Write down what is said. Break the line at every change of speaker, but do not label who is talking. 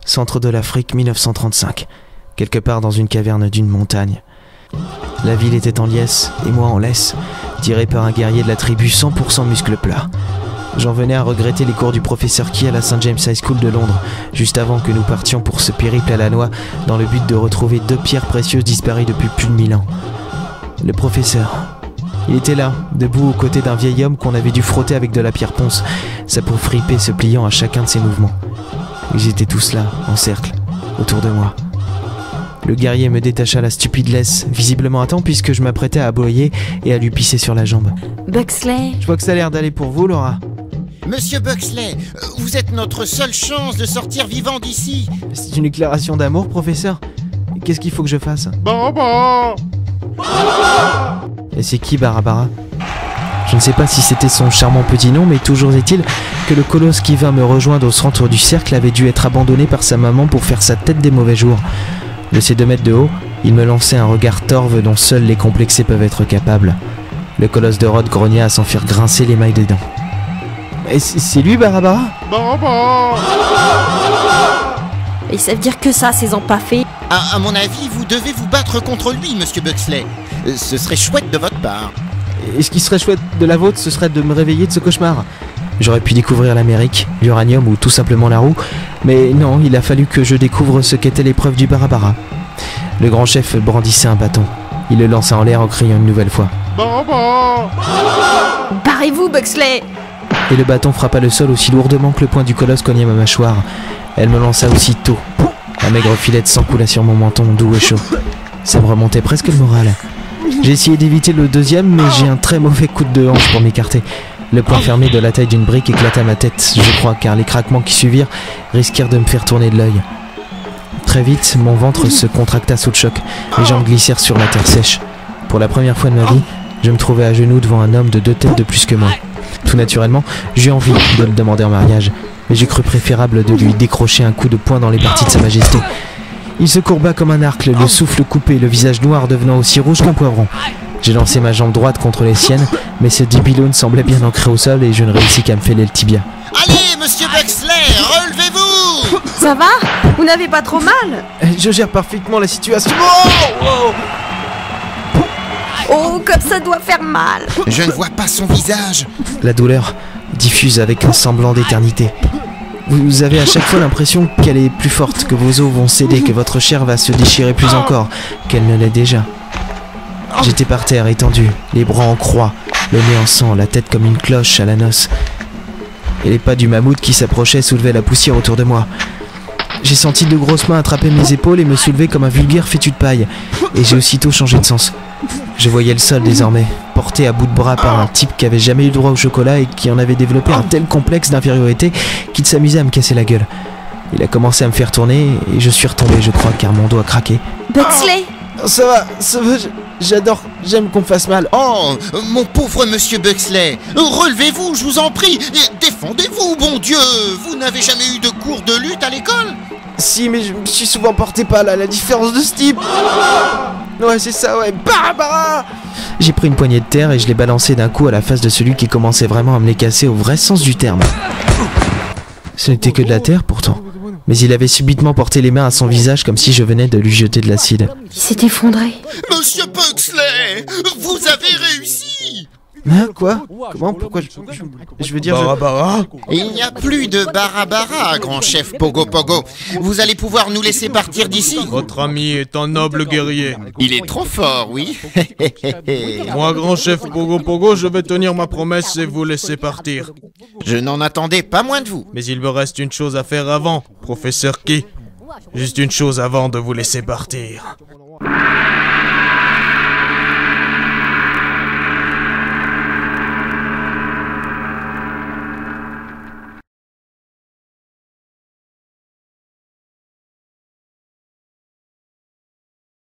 Centre de l'Afrique, 1935. Quelque part dans une caverne d'une montagne. La ville était en liesse, et moi en laisse, tiré par un guerrier de la tribu 100% muscle plat. J'en venais à regretter les cours du professeur Key à la St. James High School de Londres, juste avant que nous partions pour ce périple à la noix, dans le but de retrouver 2 pierres précieuses disparues depuis plus de 1000 ans. Le professeur. Il était là, debout aux côtés d'un vieil homme qu'on avait dû frotter avec de la pierre ponce, sa peau fripée se pliant à chacun de ses mouvements. Ils étaient tous là, en cercle, autour de moi. Le guerrier me détacha la stupide laisse, visiblement à temps puisque je m'apprêtais à aboyer et à lui pisser sur la jambe.
Buxley.
Je vois que ça a l'air d'aller pour vous, Laura.
Monsieur Buxley, vous êtes notre seule chance de sortir vivant d'ici.
C'est une déclaration d'amour, professeur? Qu'est-ce qu'il faut que je fasse?
Barabara!
Et c'est qui Barabara? Je ne sais pas si c'était son charmant petit nom, mais toujours est-il que le colosse qui vint me rejoindre au centre du cercle avait dû être abandonné par sa maman pour faire sa tête des mauvais jours. De ses 2 mètres de haut, il me lançait un regard torve dont seuls les complexés peuvent être capables. Le colosse de Rhodes grogna à s'en faire grincer les mailles des dents. Et c'est lui, Barabara?
Barabara!
Et ça veut dire que ça, ces empaffés.
À mon avis, vous devez vous battre contre lui, monsieur Buxley. Ce serait chouette de votre part.
Et ce qui serait chouette de la vôtre, ce serait de me réveiller de ce cauchemar. J'aurais pu découvrir l'Amérique, l'uranium ou tout simplement la roue, mais non, il a fallu que je découvre ce qu'était l'épreuve du Barabara. Le grand chef brandissait un bâton. Il le lança en l'air en criant une nouvelle fois.
Barabara!
Barrez-vous, Buxley.
Et le bâton frappa le sol aussi lourdement que le poing du colosse cognait ma mâchoire. Elle me lança aussitôt. Un maigre filet de sang coula sur mon menton doux et chaud. Ça me remontait presque le moral. J'ai essayé d'éviter le deuxième, mais j'ai un très mauvais coup de hanche pour m'écarter. Le poing fermé de la taille d'une brique éclata ma tête, je crois, car les craquements qui suivirent risquèrent de me faire tourner de l'œil. Très vite, mon ventre se contracta sous le choc, mes jambes glissèrent sur la terre sèche. Pour la première fois de ma vie, je me trouvais à genoux devant un homme de 2 têtes de plus que moi. Tout naturellement, j'eus envie de le demander en mariage, mais j'ai cru préférable de lui décrocher un coup de poing dans les parties de sa majesté. Il se courba comme un arc, le souffle coupé, le visage noir devenant aussi rouge qu'un poivron. J'ai lancé ma jambe droite contre les siennes, mais ce débile semblait bien ancré au sol et je ne réussis qu'à me fêler le tibia.
Allez, monsieur Buxley, relevez-vous!
Ça va? Vous n'avez pas trop mal?
Je gère parfaitement la situation.
Oh, comme ça doit faire mal.
Je ne vois pas son visage.
La douleur diffuse avec un semblant d'éternité. Vous avez à chaque fois l'impression qu'elle est plus forte, que vos os vont céder, que votre chair va se déchirer plus encore qu'elle ne l'est déjà. J'étais par terre, étendu, les bras en croix, le nez en sang, la tête comme une cloche à la noce. Et les pas du mammouth qui s'approchait soulevaient la poussière autour de moi. J'ai senti 2 grosses mains attraper mes épaules et me soulever comme un vulgaire fétu de paille. Et j'ai aussitôt changé de sens. Je voyais le sol désormais, porté à bout de bras par un type qui avait jamais eu droit au chocolat et qui en avait développé un tel complexe d'infériorité qu'il s'amusait à me casser la gueule. Il a commencé à me faire tourner et je suis retombé, je crois, car mon dos a craqué.
Buxley.
Ça va, j'adore, j'aime qu'on me fasse mal.
Oh, mon pauvre monsieur Buxley, relevez-vous, je vous en prie, défendez-vous, bon Dieu. Vous n'avez jamais eu de cours de lutte à l'école?
Si, mais je me suis souvent porté pas là, la différence de ce type. Ouais, c'est ça, ouais. Barabara! J'ai pris une poignée de terre et je l'ai balancé d'un coup à la face de celui qui commençait vraiment à me les casser au vrai sens du terme. Ce n'était que de la terre pourtant, mais il avait subitement porté les mains à son visage comme si je venais de lui jeter de l'acide.
Il s'est effondré.
Monsieur Buxley, vous avez réussi!
Hein, quoi? Comment? Pourquoi je veux dire...
Barabara?
Il n'y a plus de Barabara, grand chef Pogo Pogo. Vous allez pouvoir nous laisser partir d'ici.
Votre ami est un noble guerrier.
Il est trop fort, oui.
Moi, grand chef Pogo Pogo, je vais tenir ma promesse et vous laisser partir.
Je n'en attendais pas moins de vous.
Mais il me reste une chose à faire avant, professeur Key. Juste une chose avant de vous laisser partir.